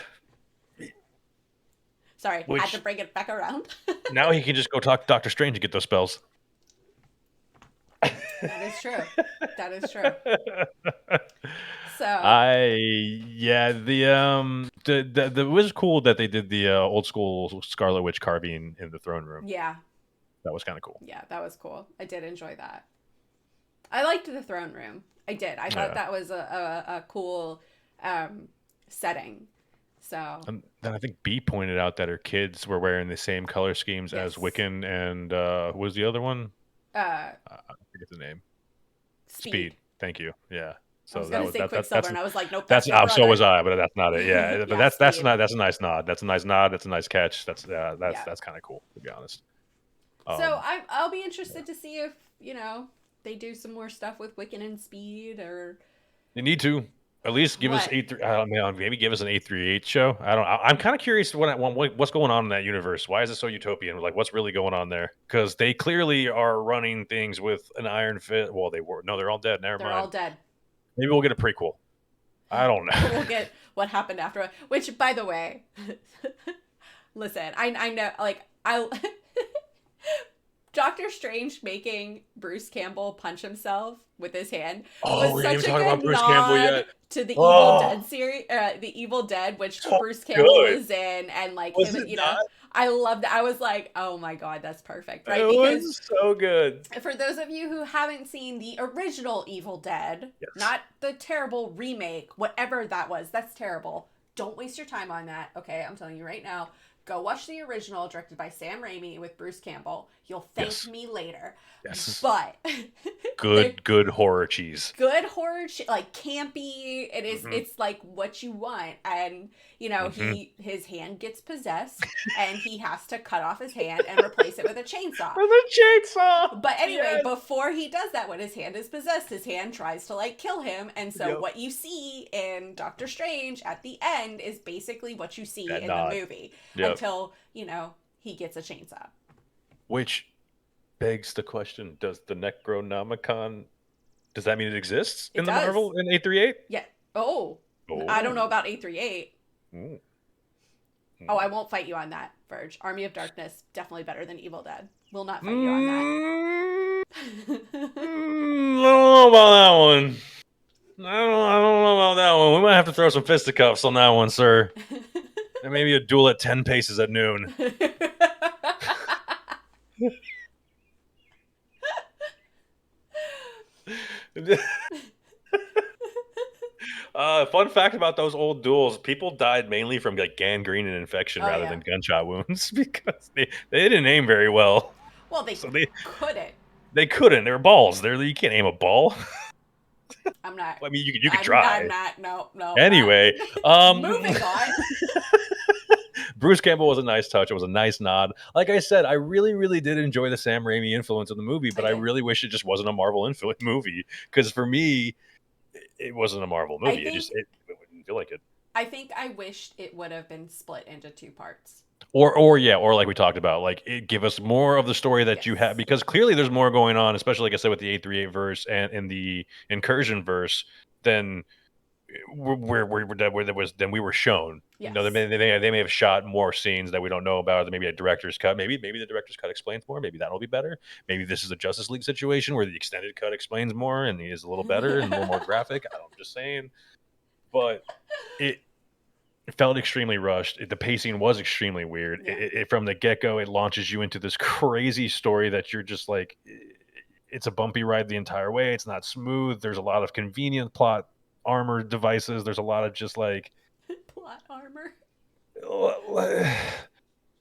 sorry, had to Which bring it back around. now he can just go talk to Doctor Strange and get those spells. That is true. That is true. So, I yeah the it was cool that they did the old school Scarlet Witch carving in the throne room. yeah. That was kind of cool. Yeah, that was cool. I did enjoy that. I liked the throne room. I did. I thought Yeah. that was a cool setting. So, And then I think B pointed out that her kids were wearing the same color schemes as yes. Wiccan and who was the other one? Uh, I forget the name. Speed. Thank you. Yeah. I So was going to say Quicksilver, and I was like, nope, that's that's your so was brother. I, but that's not it. Yeah, but Yeah, that's Speed. not that's a nice nod. That's a nice nod. That's a nice catch. Yeah. That's kind of cool, to be honest. So I'll be interested to see if, you know, they do some more stuff with Wiccan and Speed, or You need to at least give us what? I don't know, maybe give us an 838 show. I don't. I'm kind of curious what's going on in that universe. Why is it so utopian? Like, what's really going on there? Because they clearly are running things with an iron fist. Well, they were. No, they're all dead. Never They're mind. all dead. Maybe we'll get a prequel. I don't know. We'll get what happened after. Which, by the way, listen, I know, like, I. Doctor Strange making Bruce Campbell punch himself with his hand Oh, was we didn't such even a talk about good Bruce Campbell nod yet. to the Evil Oh, Dead series, the Evil Dead, which so Bruce Campbell good. was in, and like Was him, it you know, not? I loved it. I was like, oh my god, that's perfect, right? It Because was so good. for those of you who haven't seen the original Evil Dead, Yes. not the terrible remake, whatever that was, that's terrible. Don't waste your time on that, okay? I'm telling you right now. Go watch the original, directed by Sam Raimi with Bruce Campbell. You'll thank Yes. me later. Yes. But Good horror cheese. good horror, like campy. It is. Mhm. It's like what you want, and you know Mhm. his hand gets possessed, and he has to cut off his hand and replace it with a chainsaw. With a chainsaw. But anyway, Yes. before he does that, when his hand is possessed, his hand tries to like kill him. And so Yep. what you see in Doctor Strange at the end is basically what you see That in nod. the movie Yep. until, you know, he gets a chainsaw. Which begs the question: does the Necronomicon? Does that mean it exists It in the does. Marvel in 838? Yeah. Oh, I don't know about 838. Ooh. Oh, I won't fight you on that, Verge. Army of Darkness, definitely better than Evil Dead. Will not fight you on that. I don't know about that one. I don't know about that one. We might have to throw some fisticuffs on that one, sir. And maybe a duel at 10 paces at noon. Fun fact about those old duels: people died mainly from like gangrene and infection Oh, rather yeah. than gunshot wounds because they didn't aim very well. Well, they So couldn't. they couldn't. They're balls. You can't aim a ball. I'm not. I mean, you could I'm try. not. No, no. Anyway, Moving on. Bruce Campbell was a nice touch. It was a nice nod. Like I said, I really did enjoy the Sam Raimi influence in the movie, but I did. really wish it just wasn't a Marvel influence movie. Because for me, it wasn't a Marvel movie. think- It wouldn't feel like it. I think I wished it would have been split into two parts. Or like we talked about, like it give us more of the story that you Yes. have, because clearly there's more going on, especially like I said with the 838 verse and in the incursion verse than where there was then we were shown. You know, Yes. they may have shot more scenes that we don't know about. Maybe a director's cut. Maybe the director's cut explains more. Maybe that'll be better. Maybe this is a Justice League situation where the extended cut explains more and is a little better and a little more graphic. I'm just saying, but it it felt extremely rushed. The pacing was extremely weird. Yeah. From the get go, it launches you into this crazy story that you're just like, it's a bumpy ride the entire way. It's not smooth. There's a lot of convenient plot armor devices. There's a lot of just Plot armor.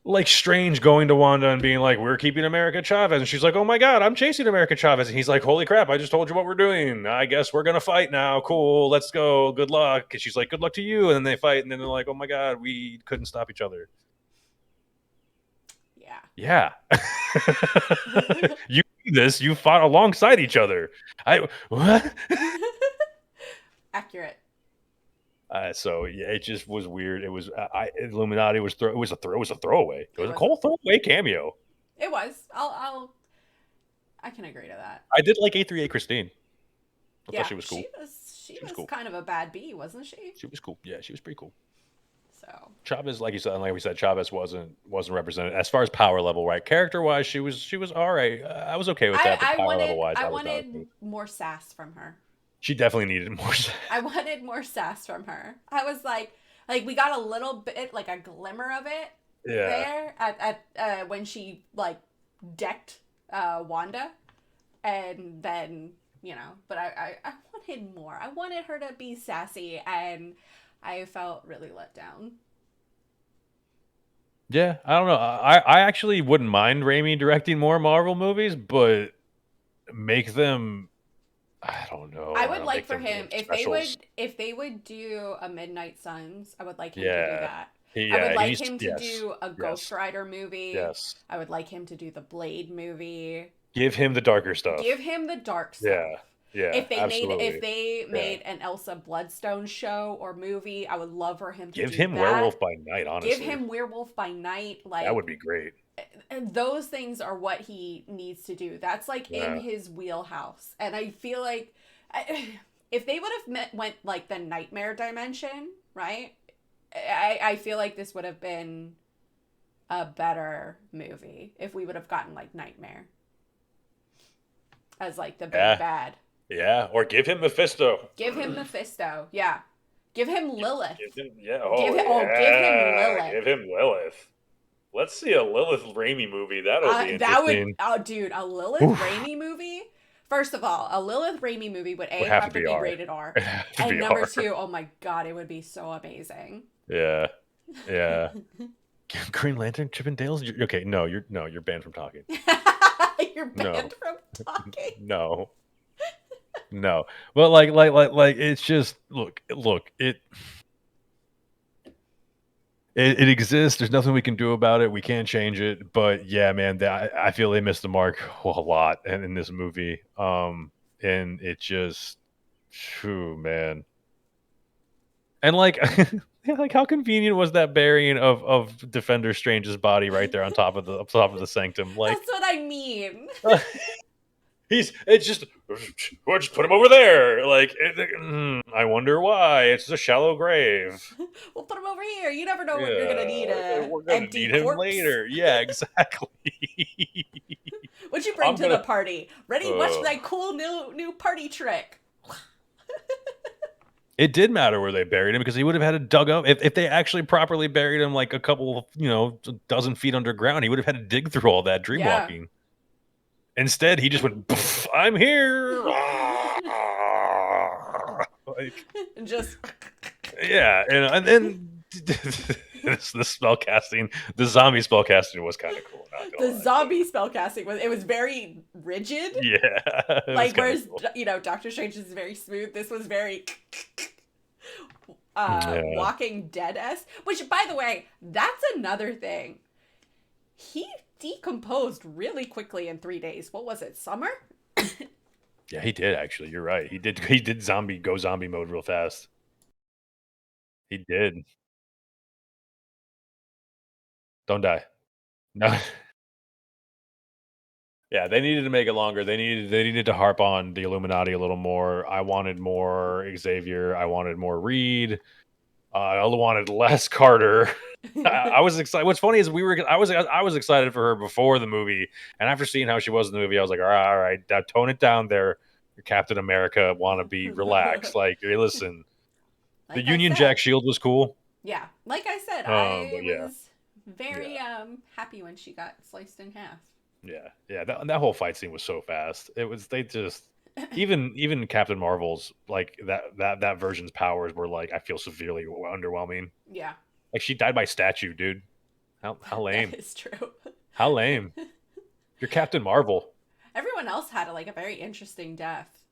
like Strange going to Wanda and being like, "We're keeping America Chavez," and she's like, "Oh my god, I'm chasing America Chavez," and he's like, "Holy crap! I just told you what we're doing. I guess we're gonna fight now. Cool, let's go. Good luck." And she's like, "Good luck to you," and then they fight, and then they're like, "Oh my god, we couldn't stop each other." Yeah. Yeah, you do this. You fought alongside each other. I what? Accurate. So yeah, it just was weird. It was Illuminati was it was a throwaway. It was a was. cool throwaway cameo. It was. I can agree to that. I did like A3A Christine. I Yeah. thought she was cool. She was was cool. kind of a bad bee, wasn't she? She was cool. Yeah, she was pretty cool. So. Chavez, like you said, and like we said, Chavez wasn't represented as far as power level, right? Character wise, she was all right. I was okay with that, but power level wise, I I was not okay. wanted more sass from her. She definitely needed more. I wanted more sass from her. I was like we got a little bit, like a glimmer of it Yeah, there at when she like decked Wanda, and then but I wanted more. I wanted her to be sassy, and I felt really let down. yeah. I don't know. I actually wouldn't mind Raimi directing more Marvel movies, but make them. I don't know. I would like Make for them more him specials. if they would do a Midnight Suns, I would like him to do Yeah, that. I would yeah. He like needs to, him to yes, do a Ghost yes, Rider movie. yes. I would like him to do the Blade movie. Give him the darker stuff. Give him the dark stuff. Yeah, yeah. If Absolutely. they Yeah. made an Elsa Bloodstone show or movie, I would love for him to Give do him that. Werewolf by Night. Give Honestly, him Werewolf by Night, that like, would be great. and those things are what he needs to do. That's like in Yeah. his wheelhouse. And I feel like if they would have went like the nightmare dimension, right? I feel like this would have been a better movie if we would have gotten like Nightmare as like the big Yeah. bad. Yeah. Or give him Mephisto. Give him Mephisto. Yeah. Give him Lilith. Give him, yeah. Give him Lilith. Give him Lilith. Let's see a Lilith Raimi movie. That'll be That would, interesting. oh, dude, a Lilith Oof. Raimi movie. First of all, a Lilith Raimi movie would Would have to be R. rated R, It'd have to and be number R. two, oh my god, it would be so amazing. Yeah. Yeah. Green Lantern, Chippendales. Okay, no, you're banned from talking. You're No. banned from talking. No. No. But like it's just look, it exists. There's nothing we can do about it. We can't change it. But yeah, man, I feel they missed the mark a lot in this movie. And it just, phew, man. And like, like how convenient was that burying of Defender Strange's body right there on top of the sanctum? Like, That's what I mean. it's just, we'll just put him over there. Like, I wonder why. It's a shallow grave. We'll put him over here. You never know when you're gonna need We're gonna empty need him corpse. later. Yeah, exactly. What'd you bring to the party? Ready? Watch my cool new party trick. It did matter where they buried him because he would have had to dug up if they actually properly buried him like a couple, dozen feet underground. He would have had to dig through all that dream Yeah. walking. Instead, he just went, "I'm here." Like, And just yeah, and then the spell casting, the zombie spell casting was kind of cool. Not gonna the lie. zombie spellcasting was very rigid. Yeah, it was Like kinda whereas cool. Doctor Strange is very smooth. This was very Yeah. Walking Dead-esque. Which, by the way, that's another thing. He decomposed really quickly in 3 days. What was it? Summer? Yeah, he did actually. You're right. He did zombie mode real fast. He did. Don't die. No. Yeah, they needed to make it longer. They needed to harp on the Illuminati a little more. I wanted more Xavier. I wanted more Reed. I wanted less Carter. I was excited. What's funny is I was excited for her before the movie, and after seeing how she was in the movie, I was like, all right, now tone it down there, Captain America wannabe. Relax. Like, hey, listen, the Like I Union said, Jack shield was cool. yeah, like I said, But I yeah, was very yeah, happy when she got sliced in half. yeah. That whole fight scene was so fast. It was they just even Captain Marvel's like that version's powers were like I feel severely underwhelming. Yeah, Like she died by statue, dude. How that lame. is true. How lame. You're Captain Marvel. Everyone else had like a very interesting death.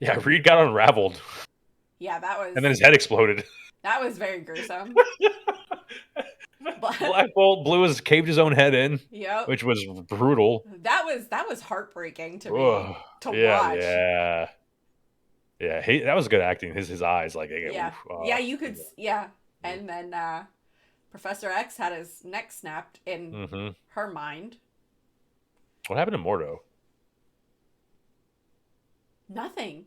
Yeah, Reed got unraveled Yeah, and then his head exploded. that was very gruesome. But Black Bolt caved his own head in, yep, which was brutal. that was heartbreaking to me Ugh. to Yeah, watch. yeah. Yeah, that was good acting. His eyes, like, Yeah, oof, yeah, you could, yeah. yeah, and then Professor X had his neck snapped in Mm-hmm. her mind. What happened to Mordo? Nothing.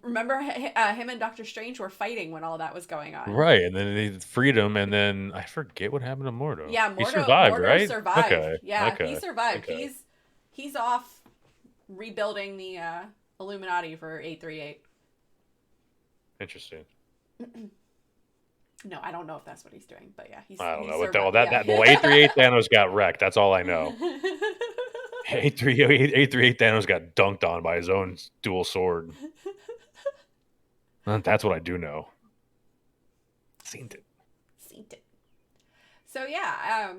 Remember, him and Doctor Strange were fighting when all that was going on. Right, and then they freed him, and then I forget what happened to Mordo. Yeah, He Mordo survived, Mordo right? survived. Okay, Yeah, he okay, survived. okay. He's off rebuilding the Illuminati for 838. Interesting. No, I don't know if that's what he's doing, but yeah, I don't he's know. survived. Well, 838 Thanos got wrecked. That's all I know. 838 Thanos got dunked on by his own dual sword. That's what I do know. Seen it. Seen it. So yeah,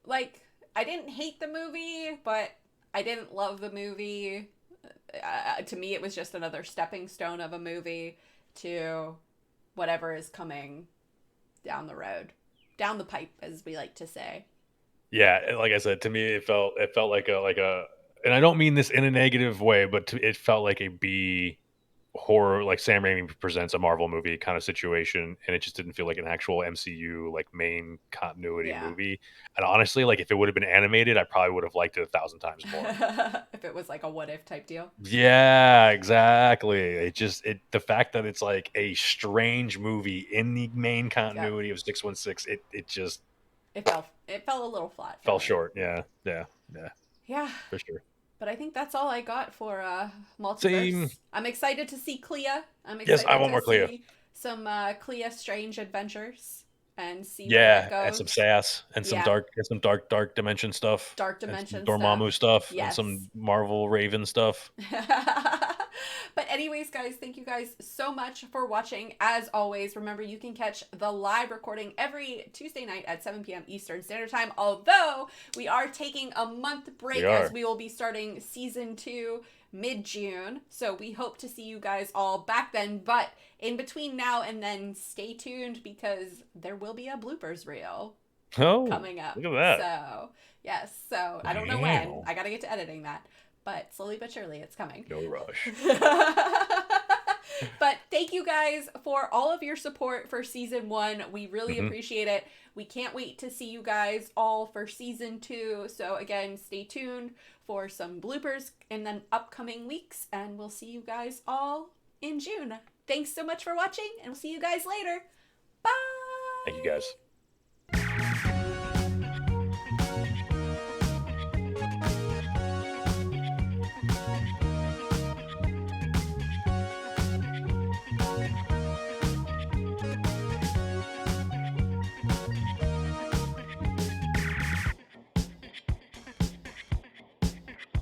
like I didn't hate the movie, but I didn't love the movie. To me, it was just another stepping stone of a movie to whatever is coming down the road, down the pipe, as we like to say. Yeah, like I said, to me, it felt like a, and I don't mean this in a negative way, but it felt like a B horror, like Sam Raimi presents a Marvel movie kind of situation, and it just didn't feel like an actual MCU like main continuity Yeah. movie. And honestly, like if it would have been animated, I probably would have liked it 1,000 times more. If it was like a what if type deal. Yeah, exactly. The fact that it's like a strange movie in the main Yep. continuity of 616, it just It fell a little flat for fell me. short. Yeah, yeah, yeah, Yeah. for sure. But I think that's all I got for Same. Multiverse. I'm excited to see Clea. I'm Yes, I excited want to more Cleo. see some Clea strange adventures and see where that Yeah, add some goes. sass and Yeah, some dark dimension stuff, Dark and some Dimension stuff. Dormammu stuff, and Yes. some Marvel Raven stuff. But anyways, guys, thank you guys so much for watching. As always, remember you can catch the live recording every Tuesday night at 7 p.m. Eastern Standard Time. Although we are taking a month break We are. as we will be starting season 2 mid-June. So we hope to see you guys all back then. But in between now and then, stay tuned because there will be a bloopers reel Oh, coming up. look at that. So, yes. So, I don't know when. I got to get to editing that. But slowly but surely, it's coming. No rush. But thank you guys for all of your support for season 1. We really appreciate it. We can't wait to see you guys all for season 2. So again, stay tuned for some bloopers in the upcoming weeks. And we'll see you guys all in June. Thanks so much for watching, and we'll see you guys later. Bye! Thank you guys.